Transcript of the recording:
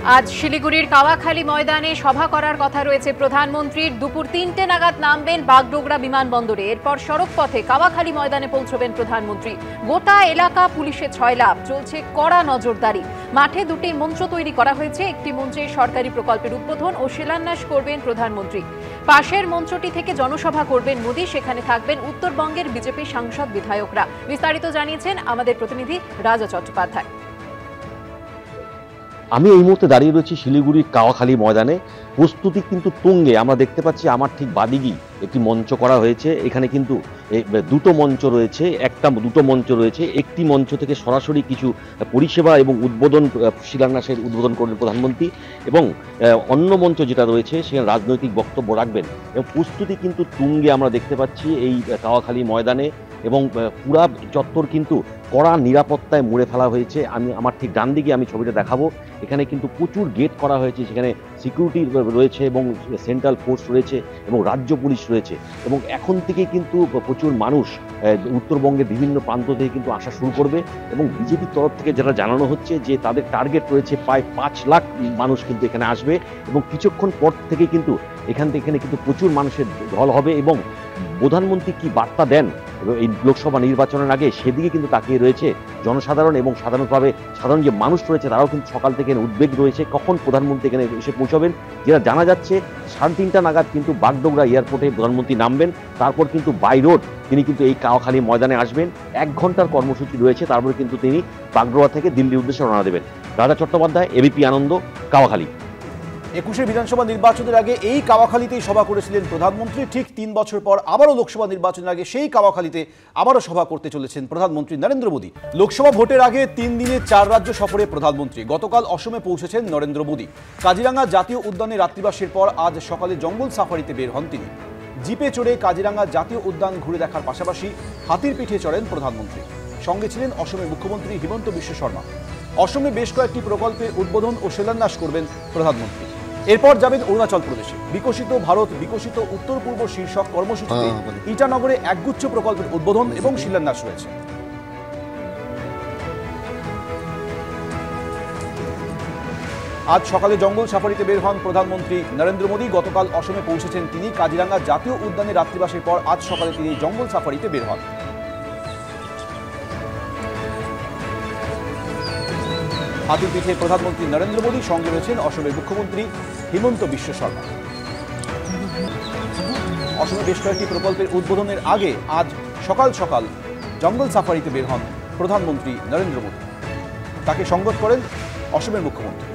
আজ শিলিগুড়ির কাওয়াখালী ময়দানে সভা করার কথা রয়েছে প্রধানমন্ত্রীর। দুপুর ৩টে নাগাদ নামবেন বাগডোগরা বিমানবন্দরে। এরপর সড়ক পথে কাওয়াখালী ময়দানে পৌঁছবেন প্রধানমন্ত্রী। গোটা এলাকা পুলিশে ছয়লাভ, চলছে কড়া নজরদারি। মাঠে দুটি মঞ্চ তৈরি করা হয়েছে। একটি মঞ্চে সরকারি প্রকল্পের উদ্বোধন ও শিলান্যাস করবেন প্রধানমন্ত্রী। পাশের মঞ্চটি থেকে জনসভা করবেন মোদী। সেখানে থাকবেন উত্তরবঙ্গের বিজেপি সাংসদ বিধায়করা। বিস্তারিত জানিয়েছেন আমাদের প্রতিনিধি রাজা চট্টোপাধ্যায়। আমি এই মুহূর্তে দাঁড়িয়ে রয়েছি শিলিগুড়ির কাওয়াখালী ময়দানে। প্রস্তুতি কিন্তু তুঙ্গে। আমরা দেখতে পাচ্ছি আমার ঠিক বাদিকেই একটি মঞ্চ করা হয়েছে। এখানে কিন্তু দুটো মঞ্চ রয়েছে, দুটো মঞ্চ রয়েছে। একটি মঞ্চ থেকে সরাসরি কিছু পরিষেবা এবং উদ্বোধন, শিলান্যাসের উদ্বোধন করবেন প্রধানমন্ত্রী, এবং অন্য মঞ্চ যেটা রয়েছে সেখানে রাজনৈতিক বক্তব্য রাখবেন। এবং প্রস্তুতি কিন্তু তুঙ্গে আমরা দেখতে পাচ্ছি এই কাওয়াখালী ময়দানে, এবং পুরা চত্বর কিন্তু কড়া নিরাপত্তায় মুড়ে ফেলা হয়েছে। আমার ঠিক ডান দিকে আমি ছবিটা দেখাবো। এখানে কিন্তু প্রচুর গেট করা হয়েছে, সেখানে সিকিউরিটি রয়েছে এবং সেন্ট্রাল ফোর্স রয়েছে এবং রাজ্য পুলিশ রয়েছে। এবং এখন থেকে কিন্তু প্রচুর মানুষ উত্তরবঙ্গের বিভিন্ন প্রান্ত থেকে কিন্তু আসা শুরু করবে। এবং বিজেপির তরফ থেকে যেটা জানানো হচ্ছে যে তাদের টার্গেট রয়েছে প্রায় ৫ লাখ মানুষ কিন্তু এখানে আসবে, এবং কিছুক্ষণ পর থেকে কিন্তু এখানে কিন্তু প্রচুর মানুষের ঢল হবে। এবং প্রধানমন্ত্রী কি বার্তা দেন এই লোকসভা নির্বাচনের আগে, সেদিকে কিন্তু তাকিয়ে রয়েছে জনসাধারণ। এবং সাধারণ যে মানুষ রয়েছে তারাও কিন্তু সকাল থেকে উদ্বেগ রয়েছে কখন প্রধানমন্ত্রী এখানে এসে পৌঁছবেন। যেটা জানা যাচ্ছে ৩:৩০ নাগাদ কিন্তু বাগডোগরা এয়ারপোর্টে প্রধানমন্ত্রী নামবেন। তারপর কিন্তু বাই রোড তিনি কিন্তু এই কাওয়াখালী ময়দানে আসবেন। ১ ঘন্টার কর্মসূচি রয়েছে। তারপরে কিন্তু তিনি বাগডোগরা থেকে দিল্লির উদ্দেশ্যে রওনা দেবেন। রাজা চট্টোপাধ্যায়, এবিপি আনন্দ, কাওয়াখালী। ২১শে বিধানসভা নির্বাচনের আগে এই কাওয়াখালীতেই সভা করেছিলেন প্রধানমন্ত্রী। ঠিক ৩ বছর পর আবারও লোকসভা নির্বাচনের আগে সেই কাওয়াখালীতে আবারও সভা করতে চলেছেন প্রধানমন্ত্রী নরেন্দ্র মোদী। লোকসভা ভোটের আগে ৩ দিনে ৪ রাজ্য সফরে প্রধানমন্ত্রী। গতকাল অসমে পৌঁছেছেন নরেন্দ্র মোদী। কাজিরাঙ্গা জাতীয় উদ্যানে রাত্রিবাসের পর আজ সকালে জঙ্গল সাফারিতে বের হন তিনি। জিপে চড়ে কাজিরাঙ্গা জাতীয় উদ্যান ঘুরে দেখার পাশাপাশি হাতির পিঠে চড়েন প্রধানমন্ত্রী। সঙ্গে ছিলেন অসমের মুখ্যমন্ত্রী হিমন্ত বিশ্ব শর্মা। অসমে বেশ কয়েকটি প্রকল্পের উদ্বোধন ও শিলান্যাস করবেন প্রধানমন্ত্রী। এরপর যাবেন অরুণাচল প্রদেশে। বিকশিত ভারত, বিকশিত উত্তর পূর্ব শীর্ষক কর্মসূচিতে ইটানগরে একগুচ্ছ প্রকল্পের উদ্বোধন এবং শিলান্যাস রয়েছে। আজ সকালে জঙ্গল সাফারিতে বের হন প্রধানমন্ত্রী নরেন্দ্র মোদী। গতকাল অসমে পৌঁছেছেন তিনি। কাজিরাঙ্গা জাতীয় উদ্যানে রাত্রিবাসের পর আজ সকালে তিনি জঙ্গল সাফারিতে বের হন। হাতির পিঠে প্রধানমন্ত্রী নরেন্দ্র মোদী, সঙ্গে রয়েছেন অসমের মুখ্যমন্ত্রী হিমন্ত বিশ্ব শর্মা। অসমে বেশ কয়েকটি প্রকল্পের উদ্বোধনের আগে আজ সকাল সকাল জঙ্গল সাফারিতে বের হন প্রধানমন্ত্রী নরেন্দ্র মোদী। তাকে সঙ্গত করেন অসমের মুখ্যমন্ত্রী।